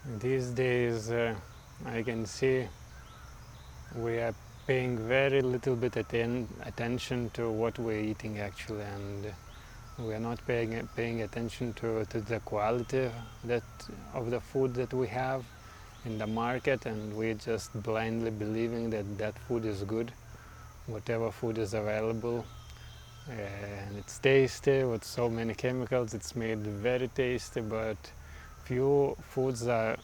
These days I can see we are paying very little bit attention to what we're eating actually, and we are not paying attention to the quality of the food that we have in the market, and we're just blindly believing that food is good, whatever food is available, and it's tasty with so many chemicals. It's made very tasty, but few foods are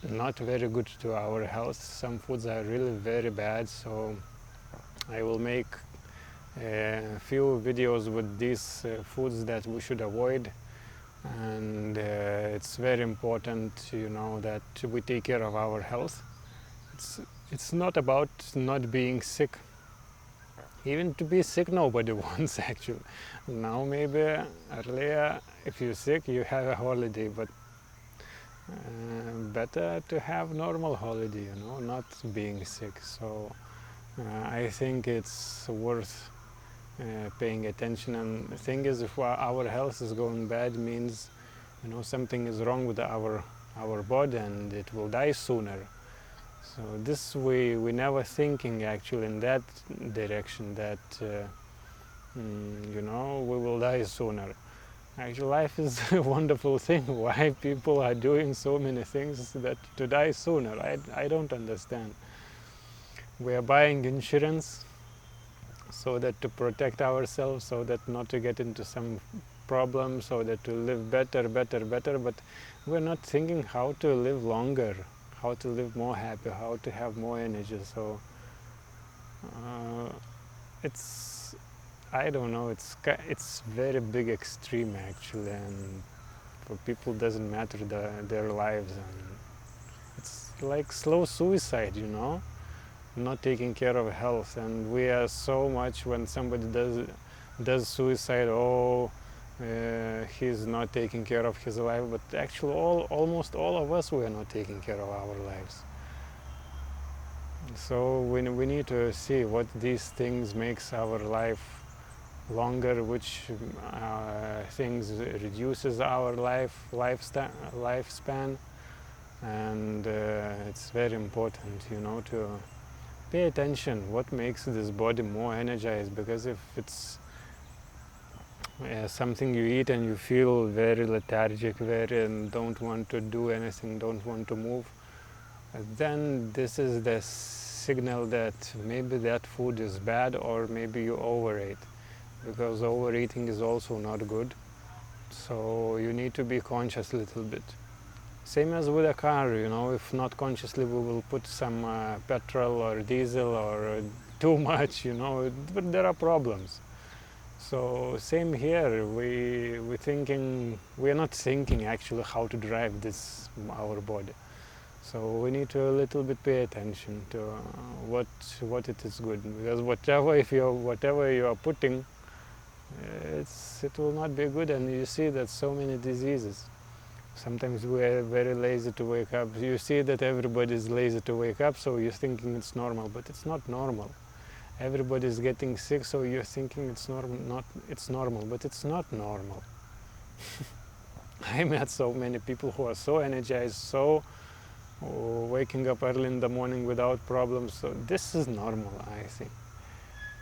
not very good to our health. Some foods are really very bad, so I will make a few videos with these foods that we should avoid, and it's very important, that we take care of our health. It's not about not being sick. Even to be sick nobody wants actually. Now maybe earlier if you're sick you have a holiday, but better to have normal holiday, not being sick. So I think it's worth paying attention. And the thing is, if our health is going bad, means something is wrong with our body, and it will die sooner. So this we never thinking actually in that direction, that we will die sooner. Actually, life is a wonderful thing. Why people are doing so many things that to die sooner? I don't understand. We are buying insurance so that to protect ourselves, so that not to get into some problems, so that to live better, but we're not thinking how to live longer, how to live more happy, how to have more energy. So I don't know, it's very big extreme actually, and for people doesn't matter their lives, and it's like slow suicide, not taking care of health. And we are so much, when somebody does suicide, he's not taking care of his life, but actually almost all of us, we are not taking care of our lives. So we need to see what these things makes our life longer, which things reduces our lifespan, and it's very important, to pay attention what makes this body more energized. Because if it's something you eat and you feel very lethargic, and don't want to do anything, don't want to move, then this is the signal that maybe that food is bad, or maybe you overate, because overeating is also not good. So you need to be conscious a little bit. Same as with a car, if not consciously we will put some petrol or diesel or too much, but there are problems. So same here, we are not thinking actually how to drive our body. So we need to a little bit pay attention to what it is good, because whatever you are putting, it will not be good. And you see that so many diseases. Sometimes we are very lazy to wake up. You see that everybody is lazy to wake up, so you're thinking it's normal, but it's not normal. Everybody is getting sick, so you're thinking it's normal, but it's not normal. I met so many people who are so energized, so waking up early in the morning without problems. So this is normal, I think.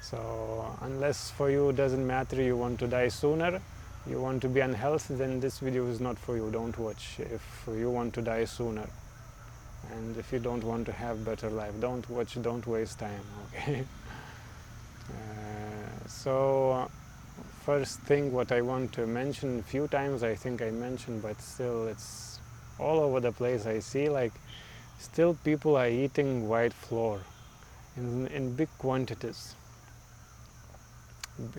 So unless for you it doesn't matter, you want to die sooner, you want to be unhealthy, then this video is not for you. Don't watch. If you want to die sooner, and if you don't want to have better life, don't watch, don't waste time, okay? So first thing what I want to mention, a few times I think I mentioned, but still it's all over the place. I see still people are eating white flour in big quantities,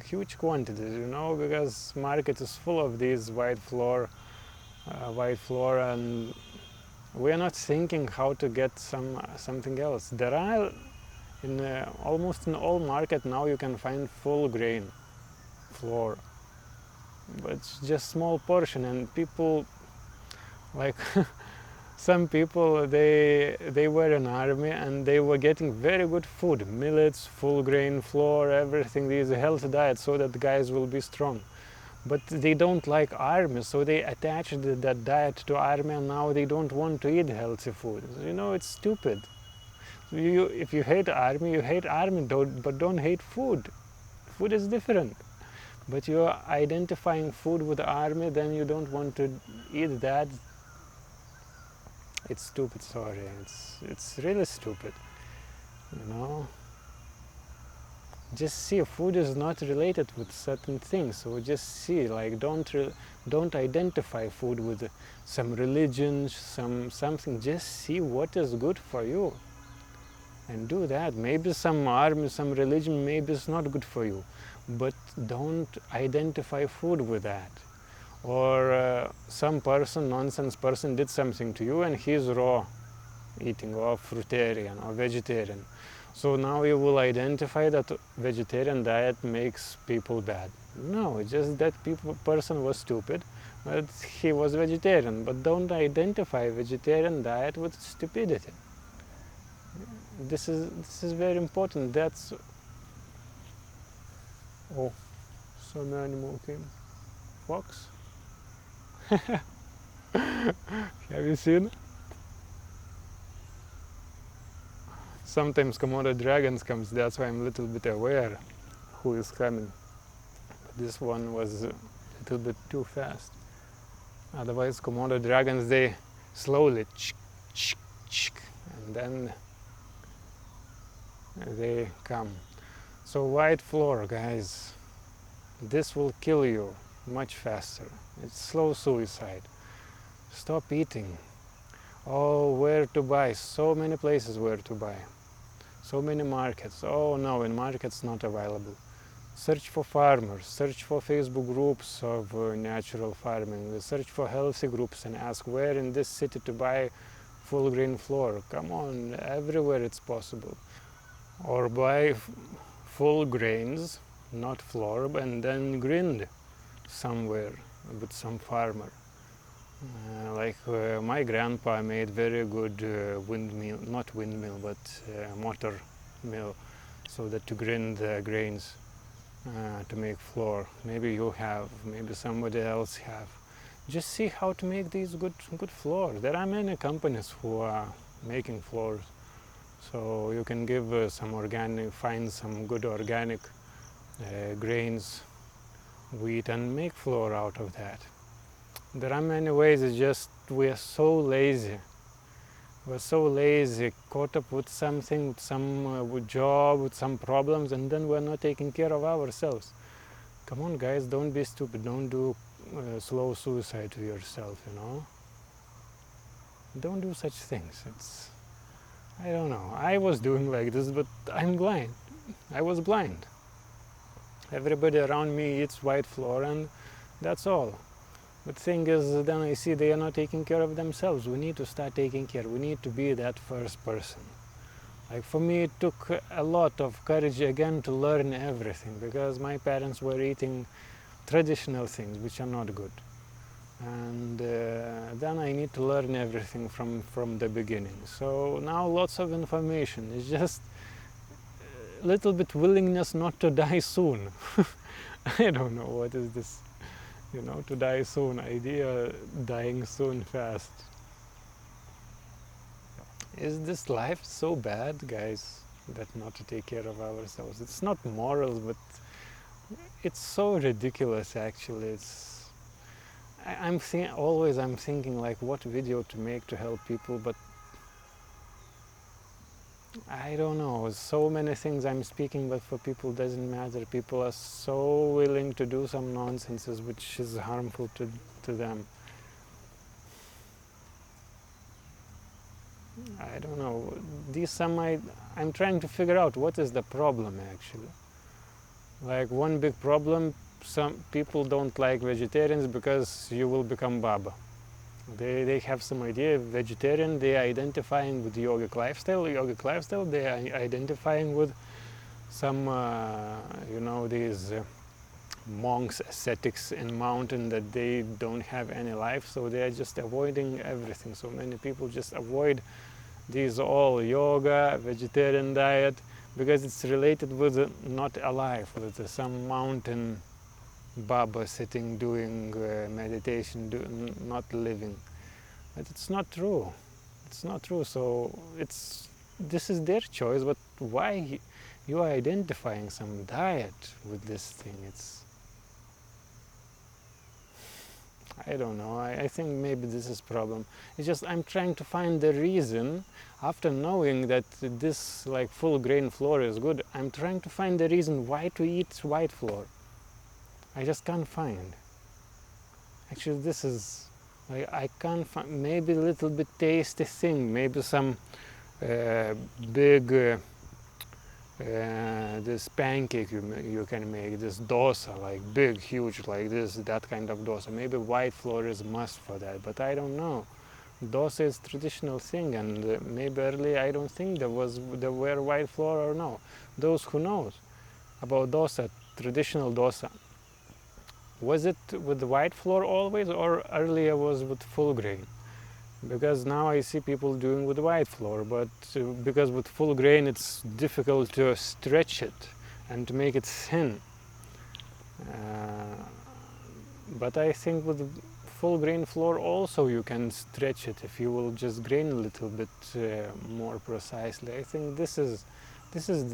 huge quantities, because market is full of these white flour, and we are not thinking how to get something else. There are almost in all market now you can find full grain flour, but it's just small portion, and people some people, they were in army and they were getting very good food, millets, full grain flour, everything, these healthy diet, so that the guys will be strong. But they don't like army, so they attached that diet to army, and now they don't want to eat healthy food. It's stupid. If you hate army, you hate army, but don't hate food. Food is different. But you're identifying food with the army, then you don't want to eat that. It's stupid, sorry. It's really stupid. Just see, food is not related with certain things. So just see, like, don't identify food with some religion, something. Just see what is good for you, and do that. Maybe some army, some religion, maybe it's not good for you, but don't identify food with that. Or some person, nonsense person, did something to you, and he's raw eating, or fruitarian, or vegetarian. So now you will identify that vegetarian diet makes people bad. No, it's just that person was stupid, but he was vegetarian. But don't identify vegetarian diet with stupidity. This is very important. That's... Oh, some animal came. Fox? Have you seen? Sometimes Komodo dragons comes, that's why I'm a little bit aware who is coming. But this one was a little bit too fast. Otherwise Komodo dragons, they slowly and then they come. So white floor, guys, this will kill you much faster. It's slow suicide. Stop eating. Oh, where to buy? So many places where to buy. So many markets. Oh no, in markets not available. Search for farmers, search for Facebook groups of natural farming, search for healthy groups and ask where in this city to buy full grain flour. Come on, everywhere it's possible. Or buy full grains, not flour, and then grind somewhere with some farmer. My grandpa made very good windmill, not windmill, but motor mill, so that to grind the grains to make flour. Maybe you have, maybe somebody else have. Just see how to make these good flour. There are many companies who are making flours, so you can give some organic, find some good organic grains, wheat, and make flour out of that. There are many ways. It's just we are so lazy. We're so lazy, caught up with something, with some job, with some problems, and then we're not taking care of ourselves. Come on, guys, don't be stupid. Don't do slow suicide to yourself, Don't do such things. I don't know. I was doing like this, but I'm blind. I was blind. Everybody around me eats white flour, and that's all. But the thing is, then I see they are not taking care of themselves. We need to start taking care. We need to be that first person. Like for me, it took a lot of courage again to learn everything, because my parents were eating traditional things which are not good. And then I need to learn everything from the beginning. So now lots of information. It's just a little bit willingness not to die soon. I don't know what is this. To die soon, idea dying soon fast. Is this life so bad, guys, that not to take care of ourselves? It's not moral, but it's so ridiculous actually. I'm thinking like what video to make to help people, but I don't know, so many things I'm speaking, but for people doesn't matter. People are so willing to do some nonsenses which is harmful to them. I don't know. I'm trying to figure out what is the problem actually. Like one big problem, some people don't like vegetarians because you will become Baba. They have some idea, vegetarian, they are identifying with yogic lifestyle, they are identifying with some, these monks, ascetics in mountain, that they don't have any life, so they are just avoiding everything. So many people just avoid these all yoga, vegetarian diet, because it's related with not alive, with some mountain Baba sitting doing meditation, not living. But it's not true. It's not true. So this is their choice. But why you are identifying some diet with this thing? I don't know. I think maybe this is problem. It's just I'm trying to find the reason. After knowing that this like full grain flour is good, I'm trying to find the reason why to eat white flour. I just can't find. Actually, this is like I can't find. Maybe a little bit tasty thing. Maybe some big this pancake you can make, this dosa, like big, huge, like this, that kind of dosa. Maybe white flour is a must for that, but I don't know. Dosa is traditional thing, and maybe earlier I don't think there were white flour or no. Those who knows about dosa, traditional dosa, was it with white flour always, or earlier was with full grain? Because now I see people doing with white flour, but because with full grain it's difficult to stretch it and to make it thin. But I think with full grain flour also you can stretch it if you will just grain a little bit more precisely. I think this is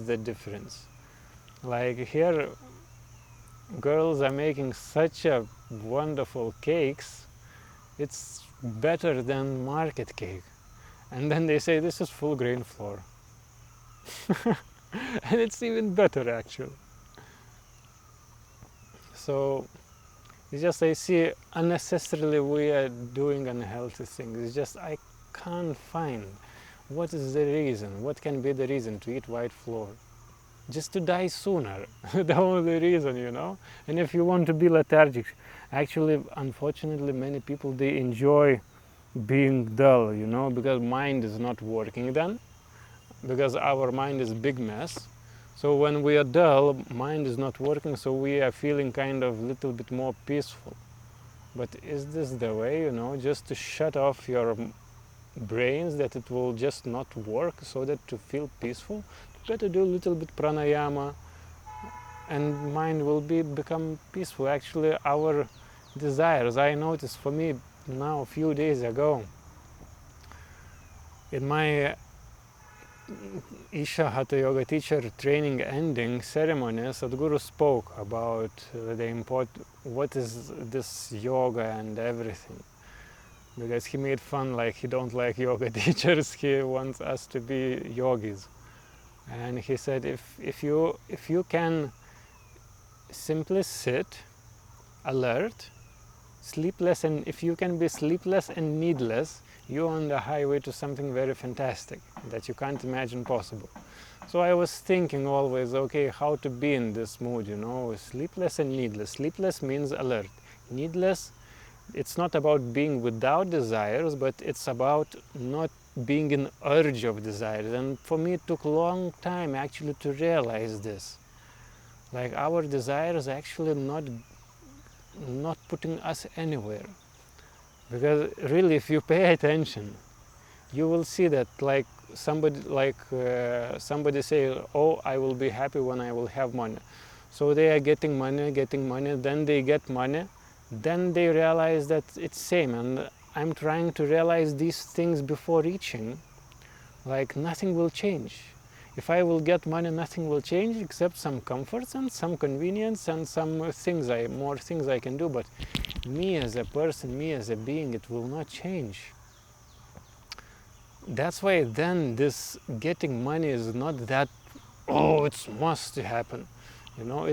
the difference. Like here, girls are making such a wonderful cakes. It's better than market cake, and then they say this is full grain flour. And it's even better actually. So it's just I see unnecessarily we are doing unhealthy things. It's just I can't find what is the reason, what can be the reason to eat white flour. Just to die sooner, the only reason, you know. And if you want to be lethargic, actually, unfortunately, many people, they enjoy being dull, you know, because mind is not working then, because our mind is a big mess. So when we are dull, mind is not working, so we are feeling kind of a little bit more peaceful. But is this the way, you know, just to shut off your brains, that it will just not work, so that to feel peaceful? Better do a little bit pranayama and mind will become peaceful. Actually, our desires, I noticed for me now a few days ago in my Isha Hatha Yoga teacher training ending ceremony, Sadhguru spoke about what is this yoga and everything, because he made fun like he don't like yoga teachers, he wants us to be yogis. And he said, if you can simply sit, alert, sleepless, and if you can be sleepless and needless, you're on the highway to something very fantastic that you can't imagine possible. So I was thinking always, okay, how to be in this mood, you know, sleepless and needless. Sleepless means alert. Needless, it's not about being without desires, but it's about not being in urge of desires. And for me it took a long time actually to realize this. Like our desires actually not putting us anywhere. Because really if you pay attention, you will see that like somebody say, oh, I will be happy when I will have money. So they are getting money, then they get money, then they realize that it's same. And I'm trying to realize these things before reaching, like nothing will change. If I will get money, nothing will change except some comforts and some convenience and some more things I can do. But me as a person, me as a being, it will not change. That's why then this getting money is not that, oh, it's must happen. You know,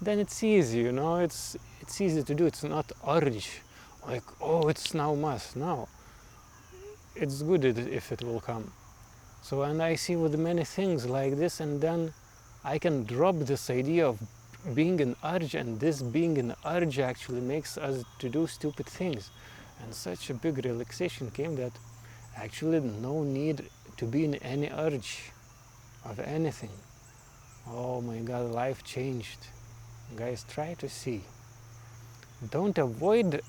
then it's easy, you know, it's easy to do. It's not urge. Like, oh, it's now must. No, it's good if it will come. So, and I see with many things like this, and then I can drop this idea of being an urge, and this being an urge actually makes us to do stupid things. And such a big relaxation came that actually no need to be in any urge of anything. Oh my God, life changed. Guys, try to see. Don't avoid.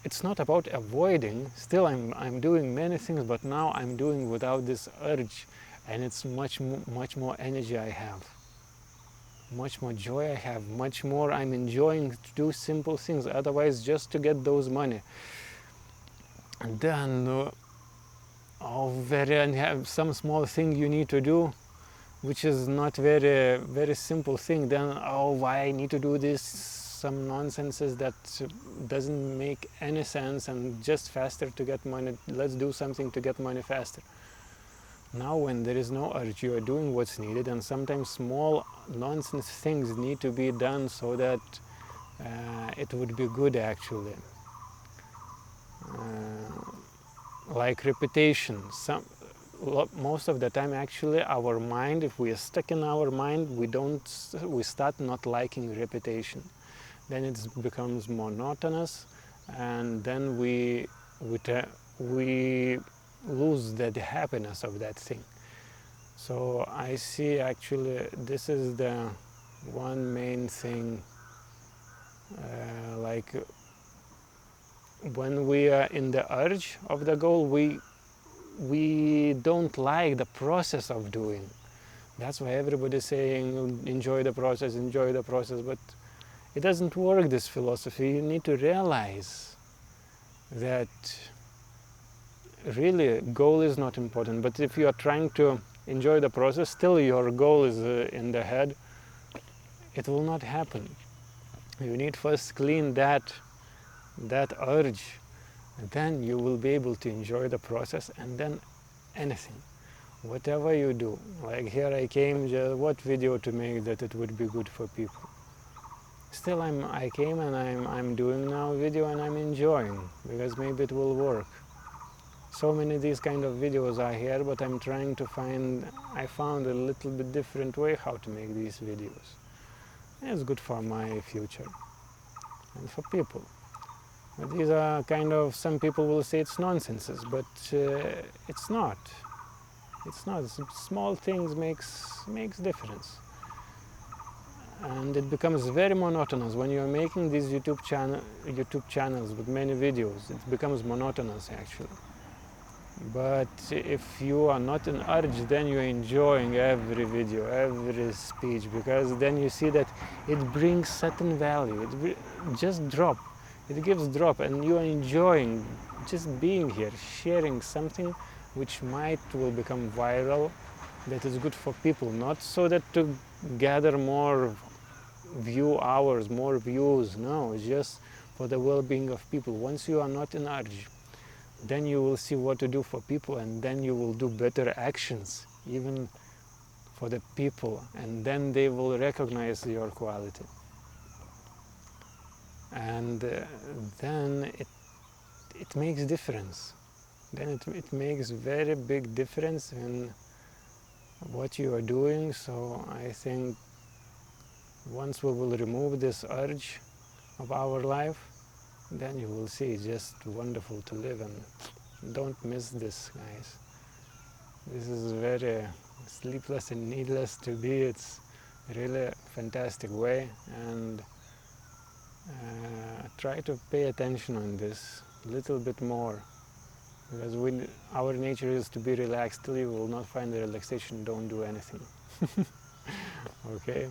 It's not about avoiding. Still, I'm doing many things, but now I'm doing without this urge, and it's much more energy I have. much more joy I have, much more I'm enjoying to do simple things, otherwise just to get those money. And then and have some small thing you need to do, which is not very simple thing, then why I need to do this, some nonsenses that doesn't make any sense, and just faster to get money, let's do something to get money faster. Now when there is no urge, you are doing what's needed, and sometimes small nonsense things need to be done so that it would be good actually. Like repetition. Most of the time actually our mind, if we are stuck in our mind, we start not liking repetition. Then it becomes monotonous, and then we lose the happiness of that thing. So I see actually this is the one main thing, like when we are in the urge of the goal, we don't like the process of doing. That's why everybody's saying enjoy the process, but it doesn't work, this philosophy. You need to realize that really goal is not important, but if you are trying to enjoy the process, still your goal is in the head, it will not happen. You need first clean that urge, and then you will be able to enjoy the process, and then anything, whatever you do. Like here I came, what video to make that it would be good for people. Still I came and I'm doing now video, and I'm enjoying, because maybe it will work. So many of these kind of videos are here, but I'm trying to I found a little bit different way how to make these videos. And it's good for my future and for people. But these are kind of, some people will say it's nonsenses, but it's not. It's not. Small things makes difference. And it becomes very monotonous when you're making these YouTube channels with many videos. It becomes monotonous actually. But if you are not in urge, then you're enjoying every video, every speech, because then you see that it brings certain value. It just drop. It gives drop, and you are enjoying just being here, sharing something which will become viral, that is good for people, not so that to gather more view hours, more views. No, it's just for the well-being of people. Once you are not in urge, then you will see what to do for people, and then you will do better actions even for the people, and then they will recognize your quality. And then it makes difference. Then it makes very big difference in what you are doing. So I think once we will remove this urge of our life, then you will see it's just wonderful to live, and don't miss this, guys. This is very sleepless and needless to be. It's really a fantastic way, and try to pay attention on this a little bit more, because our nature is to be relaxed. Till you will not find the relaxation, don't do anything. Okay.